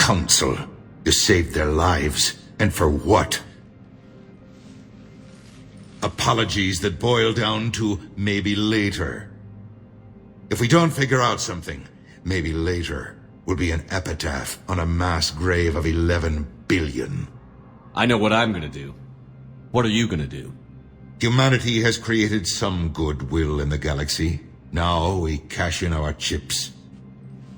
council. You saved their lives. And for what? Apologies that boil down to maybe later. If we don't figure out something, maybe later will be an epitaph on a mass grave of 11 billion. I know what I'm gonna do. What are you gonna do? Humanity has created some goodwill in the galaxy. Now we cash in our chips.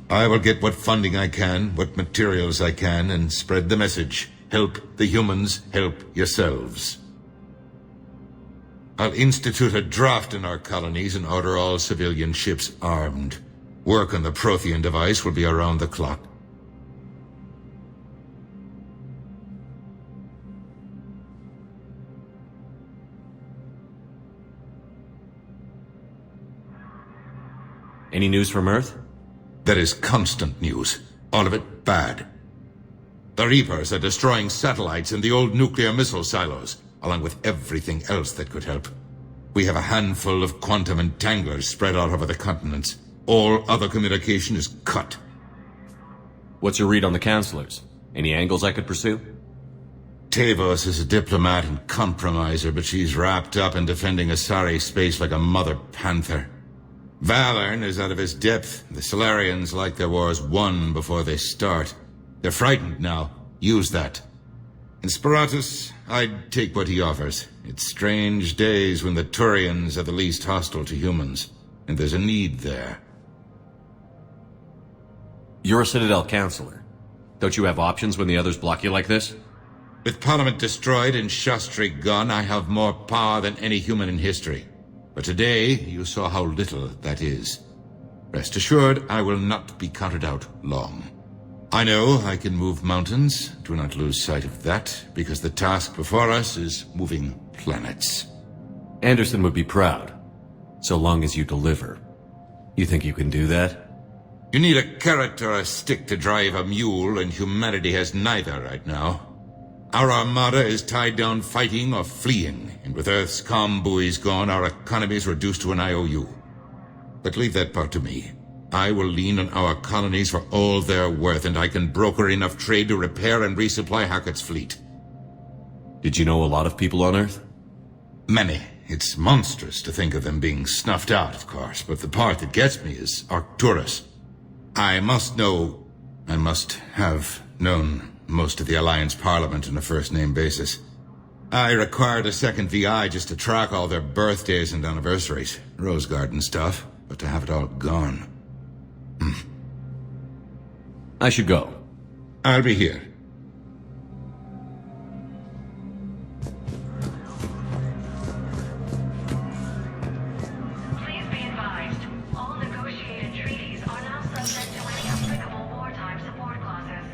I will get what funding I can, what materials I can, and spread the message. Help the humans, help yourselves. I'll institute a draft in our colonies and order all civilian ships armed. Work on the Prothean device will be around the clock. Any news from Earth? There is constant news. All of it bad. The Reapers are destroying satellites in the old nuclear missile silos, along with everything else that could help. We have a handful of quantum entanglers spread out over the continents. All other communication is cut. What's your read on the counselors? Any angles I could pursue? Tavos is a diplomat and compromiser, but she's wrapped up in defending Asari space like a mother panther. Valern is out of his depth. The Solarians like their wars won before they start. They're frightened now. Use that. In Sparatus, I'd take what he offers. It's strange days when the Turians are the least hostile to humans, and there's a need there. You're a Citadel counselor. Don't you have options when the others block you like this? With Parliament destroyed and Shastri gone, I have more power than any human in history. But today, you saw how little that is. Rest assured, I will not be counted out long. I know I can move mountains. Do not lose sight of that, because the task before us is moving planets. Anderson would be proud, so long as you deliver. You think you can do that? You need a carrot or a stick to drive a mule, and humanity has neither right now. Our armada is tied down fighting or fleeing, and with Earth's comm buoys gone, our economy is reduced to an IOU. But leave that part to me. I will lean on our colonies for all they're worth, and I can broker enough trade to repair and resupply Hackett's fleet. Did you know a lot of people on Earth? Many. It's monstrous to think of them being snuffed out, of course, but the part that gets me is Arcturus. I must have known most of the Alliance Parliament on a first-name basis. I required a second VI just to track all their birthdays and anniversaries. Rose Garden stuff, but to have it all gone. I should go. I'll be here. Please be advised, all negotiated treaties are now subject to any applicable wartime support clauses.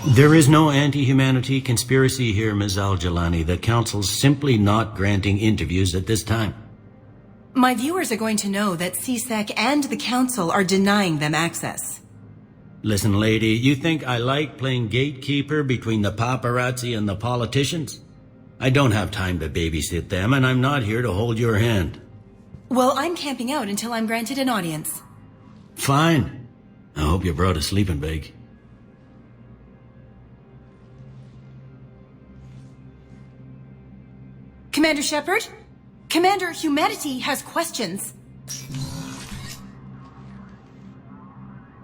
There is no anti-humanity conspiracy here, Ms. Al-Jalani. The Council's simply not granting interviews at this time. My viewers are going to know that CSEC and the Council are denying them access. Listen, lady, you think I like playing gatekeeper between the paparazzi and the politicians? I don't have time to babysit them, and I'm not here to hold your hand. Well, I'm camping out until I'm granted an audience. Fine. I hope you brought a sleeping bag. Commander Shepard? Commander, humanity has questions.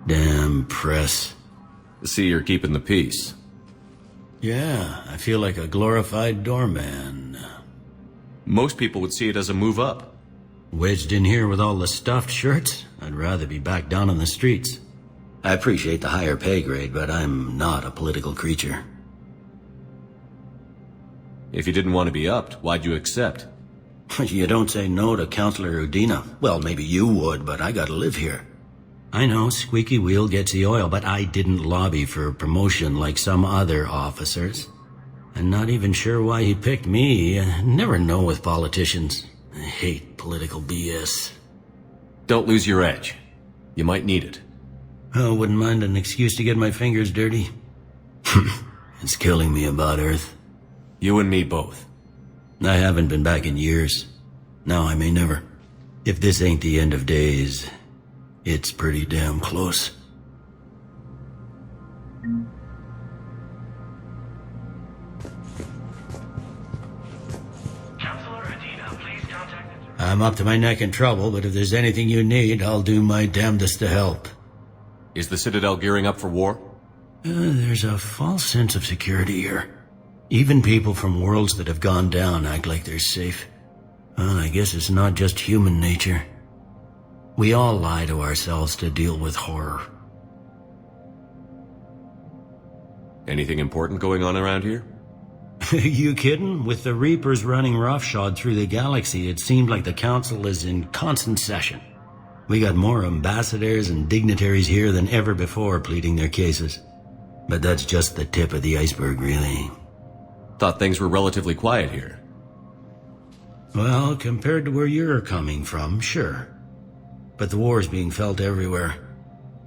Damn press. See, you're keeping the peace. Yeah, I feel like a glorified doorman. Most people would see it as a move up. Wedged in here with all the stuffed shirts? I'd rather be back down on the streets. I appreciate the higher pay grade, but I'm not a political creature. If you didn't want to be upped, why'd you accept? You don't say no to Counselor Udina. Well, maybe you would, but I gotta live here. I know, squeaky wheel gets the oil, but I didn't lobby for promotion like some other officers. I'm not even sure why he picked me. I never know with politicians. I hate political BS. Don't lose your edge. You might need it. I wouldn't mind an excuse to get my fingers dirty. It's killing me about Earth. You and me both. I haven't been back in years. Now I may never. If this ain't the end of days, it's pretty damn close. Counselor Udina, please contact... I'm up to my neck in trouble, but if there's anything you need, I'll do my damnedest to help. Is the Citadel gearing up for war? There's a false sense of security here. Even people from worlds that have gone down act like they're safe. Well, I guess it's not just human nature. We all lie to ourselves to deal with horror. Anything important going on around here? You kidding? With the Reapers running roughshod through the galaxy, it seemed like the Council is in constant session. We got more ambassadors and dignitaries here than ever before pleading their cases. But that's just the tip of the iceberg, really. Thought things were relatively quiet here. Well, compared to where you're coming from, sure. But the war's being felt everywhere.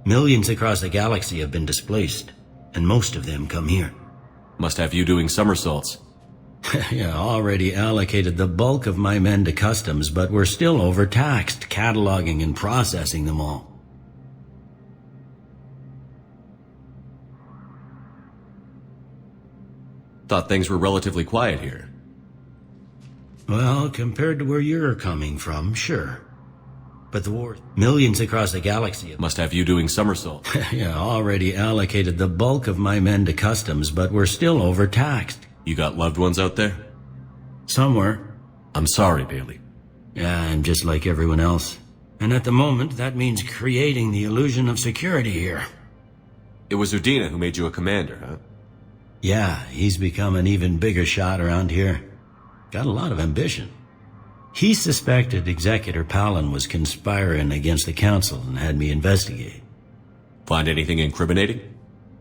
Millions across the galaxy have been displaced, and most of them come here. Must have you doing somersaults. Yeah, already allocated the bulk of my men to customs, but we're still overtaxed, cataloging and processing them all. Thought things were relatively quiet here. Well, compared to where you're coming from, sure. But the war... Millions across the galaxy... Must have you doing somersaults. Yeah, already allocated the bulk of my men to customs, but we're still overtaxed. You got loved ones out there? Somewhere. I'm sorry, Bailey. Yeah, I'm just like everyone else. And at the moment, that means creating the illusion of security here. It was Udina who made you a commander, huh? Yeah, he's become an even bigger shot around here. Got a lot of ambition. He suspected Executor Palin was conspiring against the Council and had me investigate. Find anything incriminating?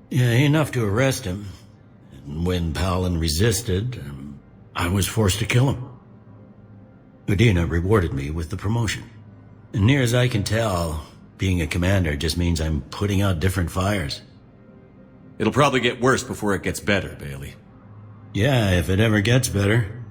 Yeah, enough to arrest him. And when Palin resisted, I was forced to kill him. Udina rewarded me with the promotion. And near as I can tell, being a commander just means I'm putting out different fires. It'll probably get worse before it gets better, Bailey. Yeah, if it ever gets better.